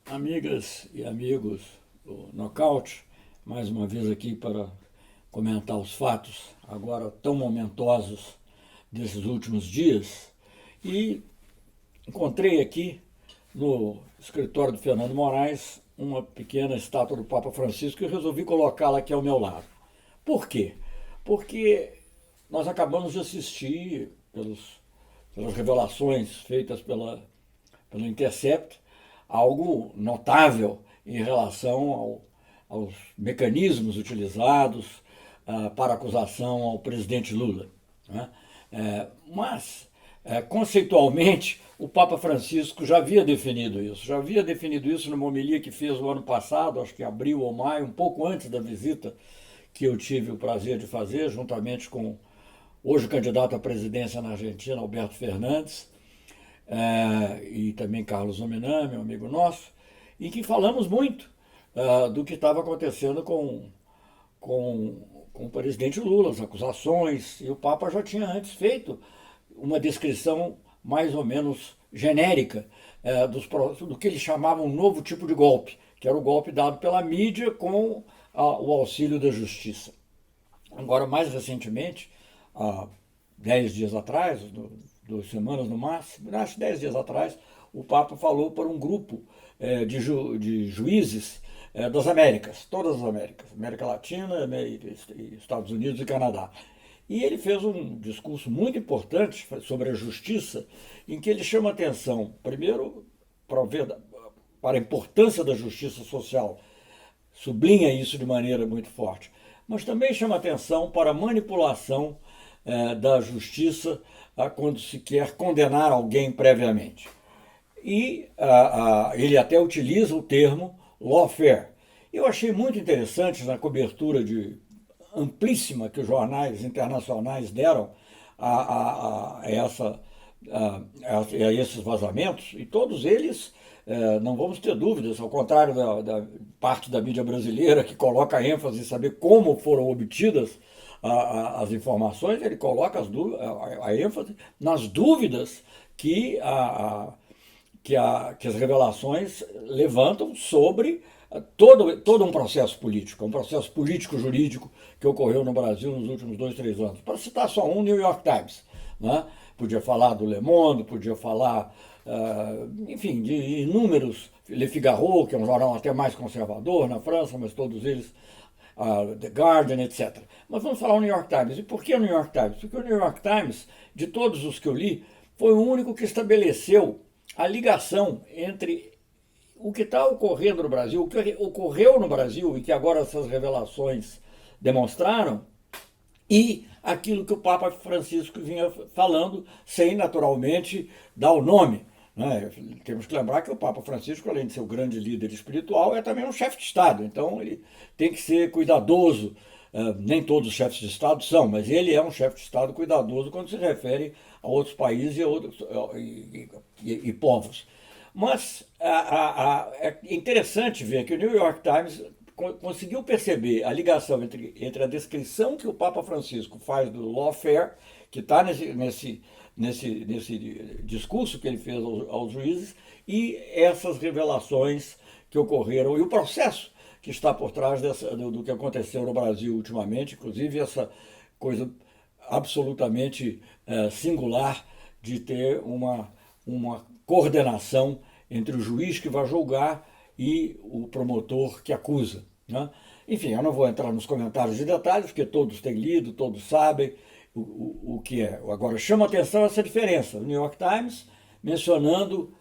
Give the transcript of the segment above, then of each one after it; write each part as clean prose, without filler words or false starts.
Amigas e amigos do Nocaute, mais uma vez aqui para comentar os fatos agora tão momentosos desses últimos dias. E encontrei aqui no escritório do Fernando Moraes uma pequena estátua do Papa Francisco e resolvi colocá-la aqui ao meu lado. Por quê? Porque nós acabamos de assistir pelas revelações feitas pelo Intercept, algo notável em relação aos mecanismos utilizados para acusação ao presidente Lula. Né? Conceitualmente, o Papa Francisco já havia definido isso numa homilia que fez o ano passado, acho que em abril ou maio, um pouco antes da visita que eu tive o prazer de fazer, juntamente com hoje candidato à presidência na Argentina, Alberto Fernandes, e também Carlos Ominami, meu amigo nosso, em que falamos muito do que estava acontecendo com, com o presidente Lula, as acusações, e o Papa já tinha antes feito uma descrição mais ou menos genérica do que eles chamavam um novo tipo de golpe, que era o golpe dado pela mídia com o auxílio da justiça. Agora, mais recentemente, há 10 dias atrás, 2 semanas no máximo, acho que 10 dias atrás, o Papa falou para um grupo de juízes das Américas, todas as Américas, América Latina, Estados Unidos e Canadá. E ele fez um discurso muito importante sobre a justiça, em que ele chama atenção, primeiro, para a importância da justiça social, sublinha isso de maneira muito forte, mas também chama atenção para a manipulação da justiça quando se quer condenar alguém previamente. E ele até utiliza o termo lawfare. Eu achei muito interessante na cobertura amplíssima que os jornais internacionais deram a esses vazamentos, e todos eles, não vamos ter dúvidas, ao contrário da parte da mídia brasileira que coloca ênfase em saber como foram obtidas as informações, ele coloca a ênfase nas dúvidas que as revelações levantam sobre todo um processo político-jurídico que ocorreu no Brasil nos últimos 2, 3 anos. Para citar só um, New York Times. Né? Podia falar do Le Monde, podia falar, enfim, de inúmeros, Le Figaro, que é um jornal até mais conservador na França, mas todos eles, The Guardian, etc. Mas vamos falar o New York Times. E por que o New York Times? Porque o New York Times, de todos os que eu li, foi o único que estabeleceu a ligação entre o que está ocorrendo no Brasil, o que ocorreu no Brasil e que agora essas revelações demonstraram, e aquilo que o Papa Francisco vinha falando, sem naturalmente dar o nome. Né? Temos que lembrar que o Papa Francisco, além de ser o grande líder espiritual, é também um chefe de Estado, então ele tem que ser cuidadoso. Nem todos os chefes de Estado são, mas ele é um chefe de Estado cuidadoso quando se refere a outros países e povos. Mas é interessante ver que o New York Times conseguiu perceber a ligação entre a descrição que o Papa Francisco faz do lawfare, que está nesse discurso que ele fez aos juízes, e essas revelações que ocorreram, e o processo que está por trás do que aconteceu no Brasil ultimamente, inclusive essa coisa absolutamente singular de ter uma coordenação entre o juiz que vai julgar e o promotor que acusa. Né? Enfim, eu não vou entrar nos comentários de detalhes, porque todos têm lido, todos sabem o que é. Agora, chama atenção essa diferença. O New York Times mencionando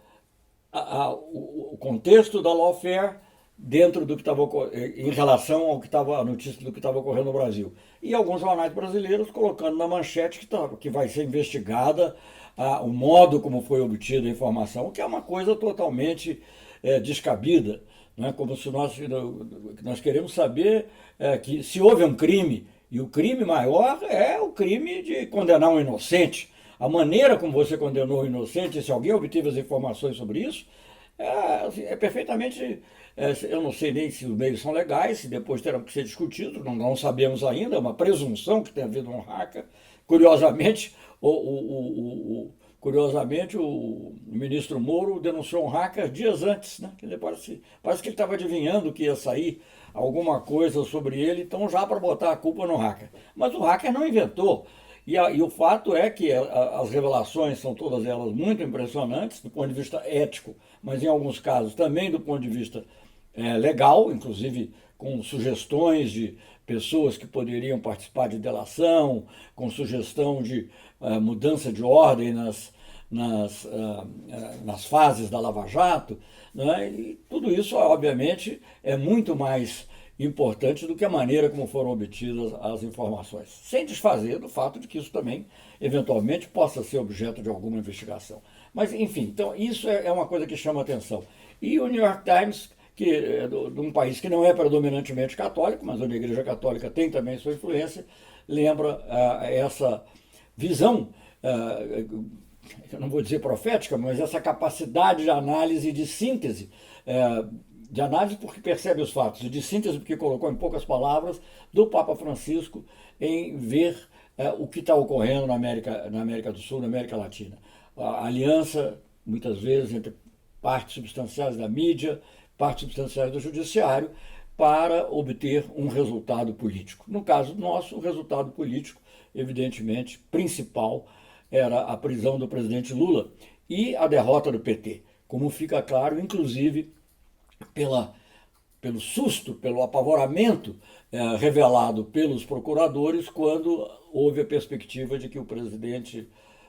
o contexto da lawfare dentro do que estava em relação ao que estava a notícia do que estava ocorrendo no Brasil. E alguns jornais brasileiros colocando na manchete que vai ser investigada o modo como foi obtida a informação, que é uma coisa totalmente descabida. Né? Como se nós queremos saber que se houve um crime, e o crime maior é o crime de condenar um inocente. A maneira como você condenou o inocente, se alguém obteve as informações sobre isso, é perfeitamente. Eu não sei nem se os meios são legais, se depois terão que ser discutidos, não sabemos ainda, é uma presunção que tenha havido um hacker. Curiosamente, Curiosamente, o ministro Moro denunciou um hacker dias antes, né? Quer dizer, parece que ele estava adivinhando que ia sair alguma coisa sobre ele, então já para botar a culpa no hacker. Mas o hacker não inventou. E o fato é que as revelações são todas elas muito impressionantes do ponto de vista ético, mas em alguns casos também do ponto de vista legal, inclusive com sugestões de pessoas que poderiam participar de delação, com sugestão de mudança de ordem nas fases da Lava Jato, né? E tudo isso, obviamente, é muito mais importante do que a maneira como foram obtidas as informações, sem desfazer do fato de que isso também, eventualmente, possa ser objeto de alguma investigação. Mas, enfim, então isso é uma coisa que chama atenção. E o New York Times, que é de um país que não é predominantemente católico, mas onde a Igreja Católica tem também sua influência, lembra essa visão, eu não vou dizer profética, mas essa capacidade de análise e de síntese, de análise porque percebe os fatos, e de síntese porque colocou em poucas palavras, do Papa Francisco em ver o que está ocorrendo na América do Sul, na América Latina. A aliança, muitas vezes, entre partes substanciais da mídia, partes substanciais do judiciário, para obter um resultado político. No caso nosso, o resultado político, evidentemente, principal, era a prisão do presidente Lula e a derrota do PT, como fica claro, inclusive, pelo susto, pelo apavoramento revelado pelos procuradores quando houve a perspectiva de que o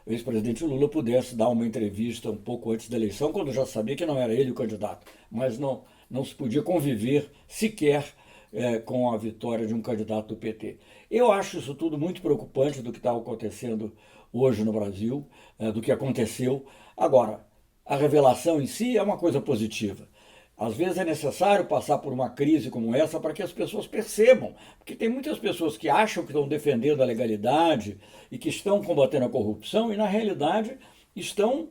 ex-presidente Lula pudesse dar uma entrevista um pouco antes da eleição, quando já sabia que não era ele o candidato, mas não se podia conviver sequer com a vitória de um candidato do PT. Eu acho isso tudo muito preocupante do que está acontecendo hoje no Brasil, do que aconteceu. Agora, a revelação em si é uma coisa positiva. Às vezes é necessário passar por uma crise como essa para que as pessoas percebam, porque tem muitas pessoas que acham que estão defendendo a legalidade e que estão combatendo a corrupção e, na realidade, estão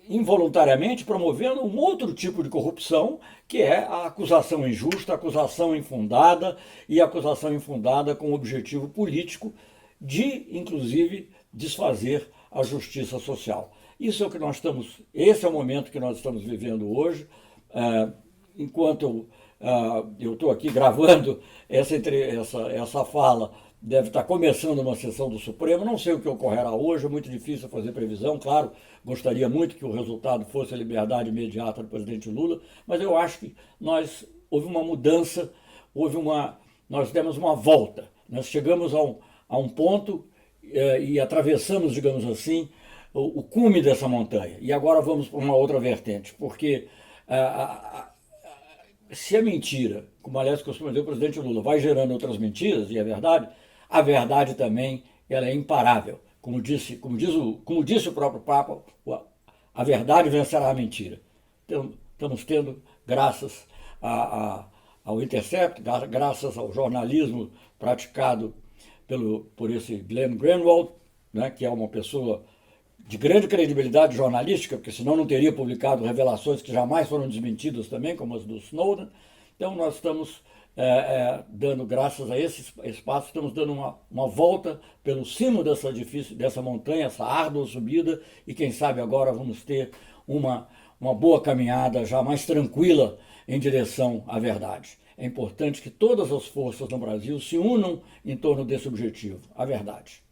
involuntariamente promovendo um outro tipo de corrupção, que é a acusação injusta, a acusação infundada e a acusação infundada com o objetivo político de, inclusive, desfazer a justiça social. Esse é o momento que nós estamos vivendo hoje. Enquanto eu estou aqui gravando essa fala, deve estar começando uma sessão do Supremo, não sei o que ocorrerá hoje, é muito difícil fazer previsão, claro, gostaria muito que o resultado fosse a liberdade imediata do presidente Lula, mas eu acho que houve uma mudança, nós demos uma volta, nós chegamos a um ponto e atravessamos, digamos assim, o cume dessa montanha, e agora vamos para uma outra vertente, porque se a mentira, como aliás costuma dizer o presidente Lula, vai gerando outras mentiras, e é verdade, a verdade também ela é imparável. Como disse o próprio Papa, a verdade vencerá a mentira. Então, estamos tendo, graças ao Intercept, graças ao jornalismo praticado por esse Glenn Greenwald, né, que é uma pessoa de grande credibilidade jornalística, porque senão não teria publicado revelações que jamais foram desmentidas também, como as do Snowden. Então nós estamos dando, graças a esse espaço, estamos dando uma volta pelo cimo dessa montanha, essa árdua subida, e quem sabe agora vamos ter uma boa caminhada já mais tranquila em direção à verdade. É importante que todas as forças no Brasil se unam em torno desse objetivo, a verdade.